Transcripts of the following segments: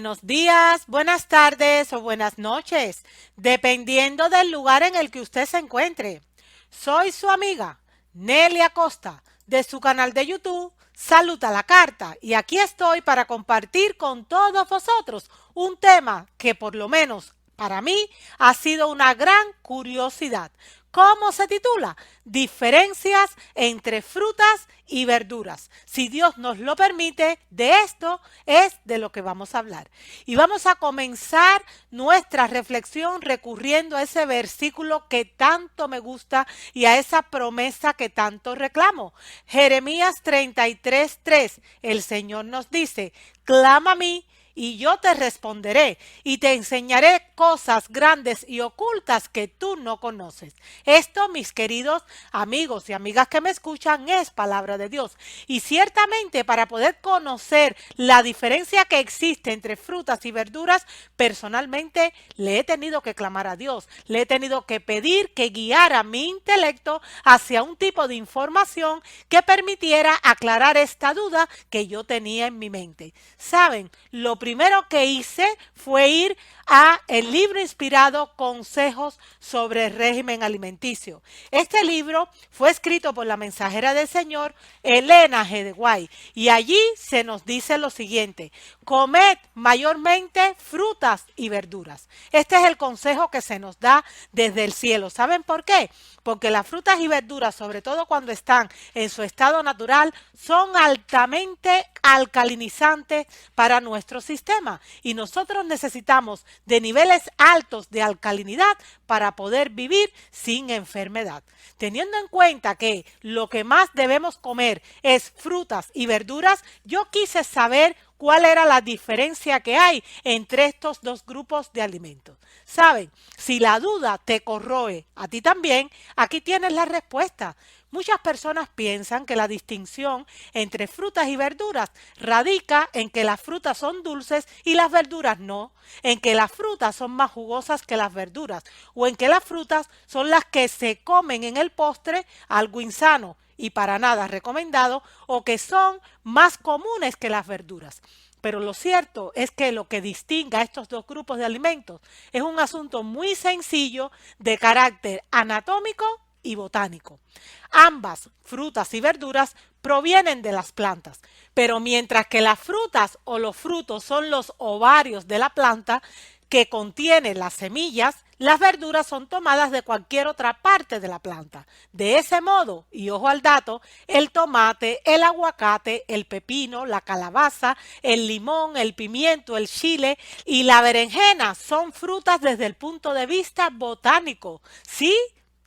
buenos días, buenas tardes o buenas noches, dependiendo del lugar en el que usted se encuentre. Soy su amiga Nelly Acosta de su canal de YouTube Salud a la Carta y aquí estoy para compartir con todos vosotros un tema que por lo menos para mí ha sido una gran curiosidad. ¿Cómo se titula? Diferencias entre frutas y verduras. Si Dios nos lo permite, de esto es de lo que vamos a hablar. Y vamos a comenzar nuestra reflexión recurriendo a ese versículo que tanto me gusta y a esa promesa que tanto reclamo. Jeremías 33:3. El Señor nos dice, clama a mí y yo te responderé y te enseñaré cosas grandes y ocultas que tú no conoces. Esto, mis queridos amigos y amigas que me escuchan, es palabra de Dios. Y ciertamente para poder conocer la diferencia que existe entre frutas y verduras, personalmente le he tenido que clamar a Dios, le he tenido que pedir que guiara mi intelecto hacia un tipo de información que permitiera aclarar esta duda que yo tenía en mi mente. ¿Saben? Lo primero que hice fue ir a el libro inspirado Consejos sobre el régimen alimenticio. Este libro fue escrito por la mensajera del Señor, Elena G. de White, y allí se nos dice lo siguiente: comed mayormente frutas y verduras. Este es el consejo que se nos da desde el cielo. ¿Saben por qué? Porque las frutas y verduras, sobre todo cuando están en su estado natural, son altamente alcalinizantes para nuestro sistema y nosotros necesitamos de niveles altos de alcalinidad para poder vivir sin enfermedad. Teniendo en cuenta que lo que más debemos comer es frutas y verduras, yo quise saber cuál era la diferencia que hay entre estos dos grupos de alimentos. ¿Saben? Si la duda te corroe a ti también, aquí tienes la respuesta. Muchas personas piensan que la distinción entre frutas y verduras radica en que las frutas son dulces y las verduras no, en que las frutas son más jugosas que las verduras o en que las frutas son las que se comen en el postre, algo insano y para nada recomendado, o que son más comunes que las verduras. Pero lo cierto es que lo que distingue a estos dos grupos de alimentos es un asunto muy sencillo de carácter anatómico y botánico. Ambas, frutas y verduras, provienen de las plantas, pero mientras que las frutas o los frutos son los ovarios de la planta que contiene las semillas, las verduras son tomadas de cualquier otra parte de la planta. De ese modo, y ojo al dato, el tomate, el aguacate, el pepino, la calabaza, el limón, el pimiento, el chile y la berenjena son frutas desde el punto de vista botánico. ¿Sí?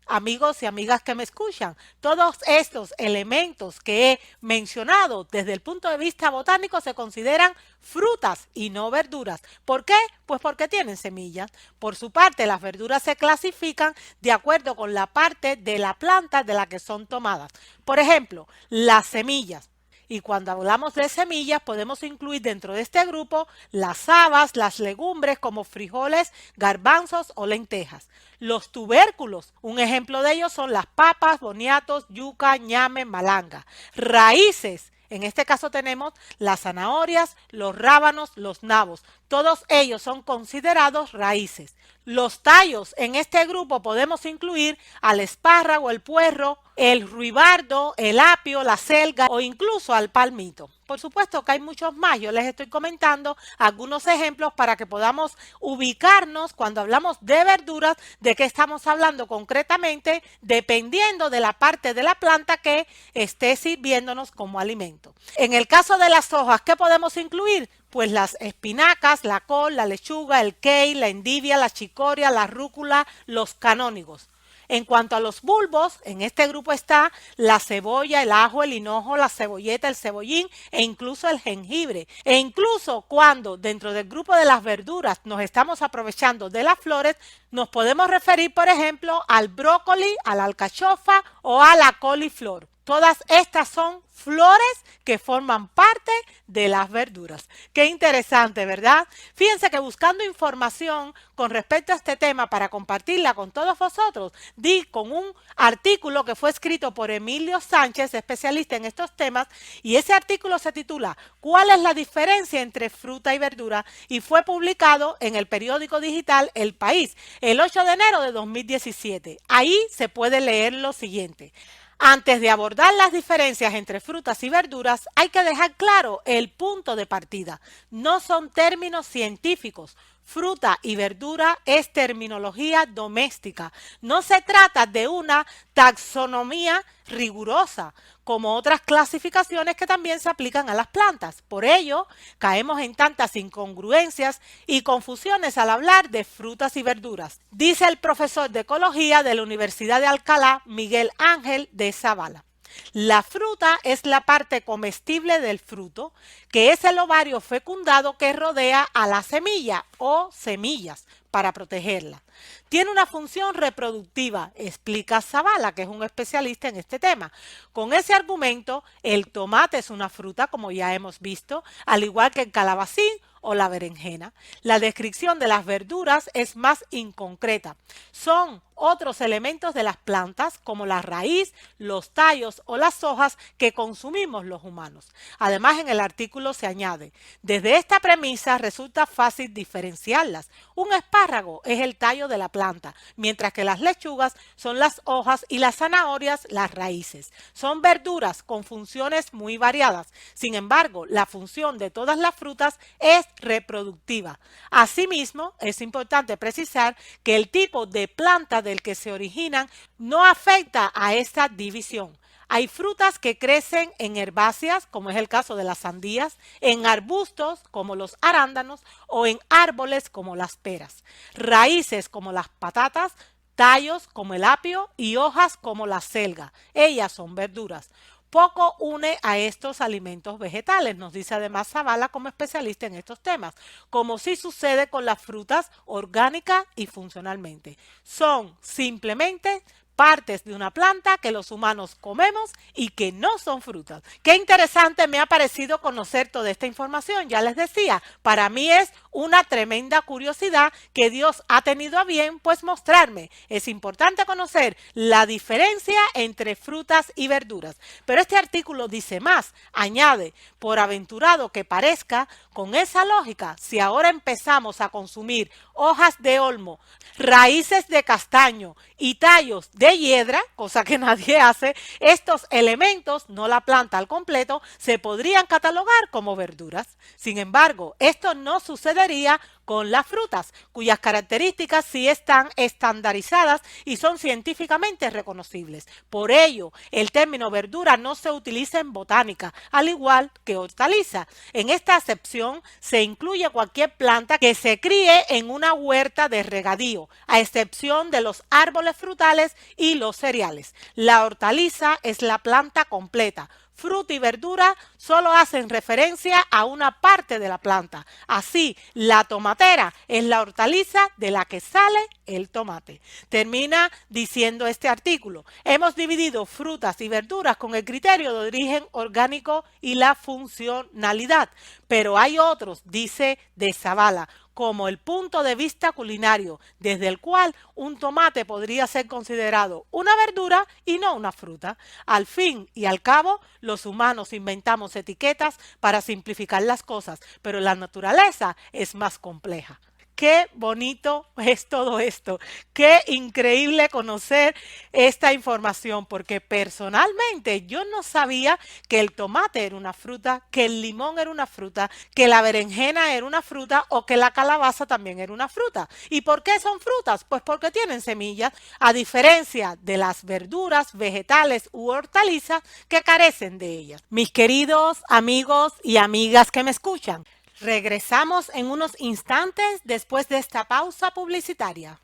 Amigos y amigas que me escuchan, todos estos elementos que he mencionado desde el punto de vista botánico se consideran frutas y no verduras. ¿Por qué? Pues porque tienen semillas. Por su parte, las verduras se clasifican de acuerdo con la parte de la planta de la que son tomadas. Por ejemplo, las semillas. Y cuando hablamos de semillas, podemos incluir dentro de este grupo las habas, las legumbres como frijoles, garbanzos o lentejas. Los tubérculos, un ejemplo de ellos son las papas, boniatos, yuca, ñame, malanga. Raíces, en este caso tenemos las zanahorias, los rábanos, los nabos. Todos ellos son considerados raíces. Los tallos, en este grupo podemos incluir al espárrago, el puerro, el ruibardo, el apio, la selga o incluso al palmito. Por supuesto que hay muchos más, yo les estoy comentando algunos ejemplos para que podamos ubicarnos cuando hablamos de verduras, de qué estamos hablando concretamente, dependiendo de la parte de la planta que esté sirviéndonos como alimento. En el caso de las hojas, ¿qué podemos incluir? Pues las espinacas, la col, la lechuga, el kale, la endivia, la chicoria, la rúcula, los canónigos. En cuanto a los bulbos, en este grupo está la cebolla, el ajo, el hinojo, la cebolleta, el cebollín e incluso el jengibre. E incluso cuando dentro del grupo de las verduras nos estamos aprovechando de las flores, nos podemos referir, por ejemplo, al brócoli, a la alcachofa o a la coliflor. Todas estas son flores que forman parte de las verduras. Qué interesante, ¿verdad? Fíjense que buscando información con respecto a este tema para compartirla con todos vosotros, di con un artículo que fue escrito por Emilio Sánchez, especialista en estos temas, y ese artículo se titula ¿Cuál es la diferencia entre fruta y verdura? Y fue publicado en el periódico digital El País el 8 de enero de 2017. Ahí se puede leer lo siguiente. Antes de abordar las diferencias entre frutas y verduras, hay que dejar claro el punto de partida. No son términos científicos. Fruta y verdura es terminología doméstica. No se trata de una taxonomía rigurosa, como otras clasificaciones que también se aplican a las plantas. Por ello, caemos en tantas incongruencias y confusiones al hablar de frutas y verduras, dice el profesor de Ecología de la Universidad de Alcalá, Miguel Ángel de Zavala. La fruta es la parte comestible del fruto, que es el ovario fecundado que rodea a la semilla o semillas para protegerla. Tiene una función reproductiva, explica Zavala, que es un especialista en este tema. Con ese argumento, el tomate es una fruta, como ya hemos visto, al igual que el calabacín o la berenjena. La descripción de las verduras es más inconcreta. Son otros elementos de las plantas, como la raíz, los tallos o las hojas que consumimos los humanos. Además, en el artículo se añade, desde esta premisa resulta fácil diferenciarlas. Un espárrago es el tallo de la planta, mientras que las lechugas son las hojas y las zanahorias las raíces. Son verduras con funciones muy variadas. Sin embargo, la función de todas las frutas es reproductiva. Asimismo, es importante precisar que el tipo de planta del que se originan no afecta a esta división. Hay frutas que crecen en herbáceas, como es el caso de las sandías, en arbustos, como los arándanos, o en árboles, como las peras, raíces, como las patatas, tallos, como el apio, y hojas, como la selga. Ellas son verduras. Poco une a estos alimentos vegetales, nos dice además Zavala como especialista en estos temas, como sí sucede con las frutas orgánica y funcionalmente. Son simplemente partes de una planta que los humanos comemos y que no son frutas. Qué interesante me ha parecido conocer toda esta información. Ya les decía, para mí es una tremenda curiosidad que Dios ha tenido a bien pues mostrarme. Es importante conocer la diferencia entre frutas y verduras. Pero este artículo dice más, añade, por aventurado que parezca, con esa lógica, si ahora empezamos a consumir hojas de olmo, raíces de castaño y tallos de hiedra, cosa que nadie hace, estos elementos, no la planta al completo, se podrían catalogar como verduras. Sin embargo, esto no sucedería con las frutas, cuyas características sí están estandarizadas y son científicamente reconocibles. Por ello, el término verdura no se utiliza en botánica, al igual que hortaliza. En esta acepción se incluye cualquier planta que se críe en una huerta de regadío, a excepción de los árboles frutales y los cereales. La hortaliza es la planta completa. Fruta y verdura solo hacen referencia a una parte de la planta. Así, la tomatera es la hortaliza de la que sale el tomate. Termina diciendo este artículo. Hemos dividido frutas y verduras con el criterio de origen orgánico y la funcionalidad. Pero hay otros, dice de Zavala, como el punto de vista culinario, desde el cual un tomate podría ser considerado una verdura y no una fruta. Al fin y al cabo, los humanos inventamos etiquetas para simplificar las cosas, pero la naturaleza es más compleja. Qué bonito es todo esto, qué increíble conocer esta información, porque personalmente yo no sabía que el tomate era una fruta, que el limón era una fruta, que la berenjena era una fruta o que la calabaza también era una fruta. ¿Y por qué son frutas? Pues porque tienen semillas, a diferencia de las verduras, vegetales u hortalizas que carecen de ellas. Mis queridos amigos y amigas que me escuchan, regresamos en unos instantes después de esta pausa publicitaria.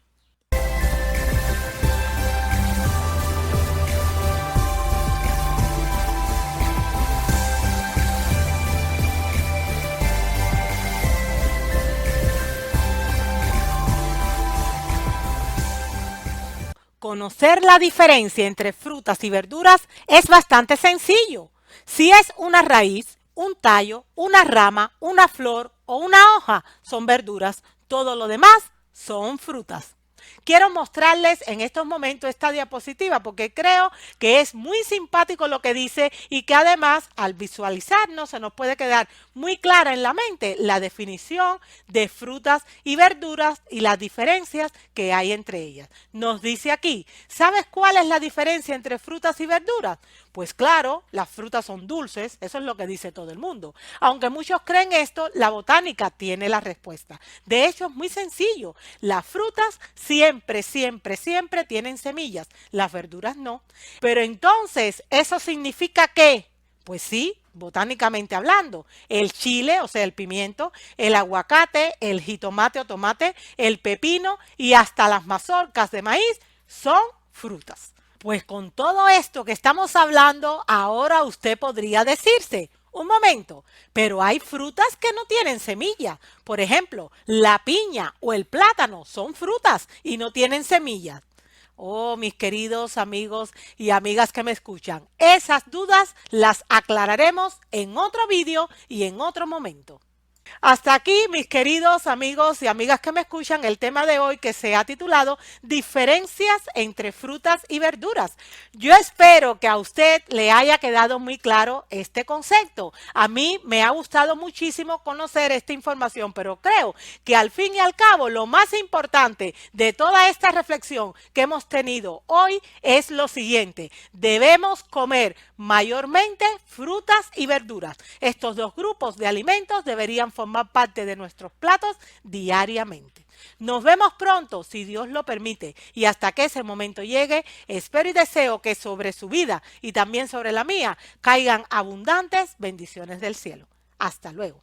Conocer la diferencia entre frutas y verduras es bastante sencillo. Si es una raíz, un tallo, una rama, una flor o una hoja, son verduras. Todo lo demás son frutas. Quiero mostrarles en estos momentos esta diapositiva porque creo que es muy simpático lo que dice y que además al visualizarnos se nos puede quedar muy clara en la mente la definición de frutas y verduras y las diferencias que hay entre ellas. Nos dice aquí, ¿sabes cuál es la diferencia entre frutas y verduras? Pues claro, las frutas son dulces, eso es lo que dice todo el mundo. Aunque muchos creen esto, la botánica tiene la respuesta. De hecho, es muy sencillo. Las frutas siempre, siempre, siempre tienen semillas. Las verduras no. Pero entonces, ¿eso significa qué? Pues sí, botánicamente hablando, el chile, o sea, el pimiento, el aguacate, el jitomate o tomate, el pepino y hasta las mazorcas de maíz son frutas. Pues con todo esto que estamos hablando, ahora usted podría decirse, un momento, pero hay frutas que no tienen semilla. Por ejemplo, la piña o el plátano son frutas y no tienen semillas. Oh, mis queridos amigos y amigas que me escuchan, esas dudas las aclararemos en otro vídeo y en otro momento. Hasta aquí, mis queridos amigos y amigas que me escuchan, el tema de hoy que se ha titulado Diferencias entre frutas y verduras. Yo espero que a usted le haya quedado muy claro este concepto. A mí me ha gustado muchísimo conocer esta información, pero creo que al fin y al cabo lo más importante de toda esta reflexión que hemos tenido hoy es lo siguiente. Debemos comer mayormente frutas y verduras. Estos dos grupos de alimentos deberían formar parte de nuestros platos diariamente. Nos vemos pronto, si Dios lo permite, y hasta que ese momento llegue, espero y deseo que sobre su vida y también sobre la mía caigan abundantes bendiciones del cielo. Hasta luego.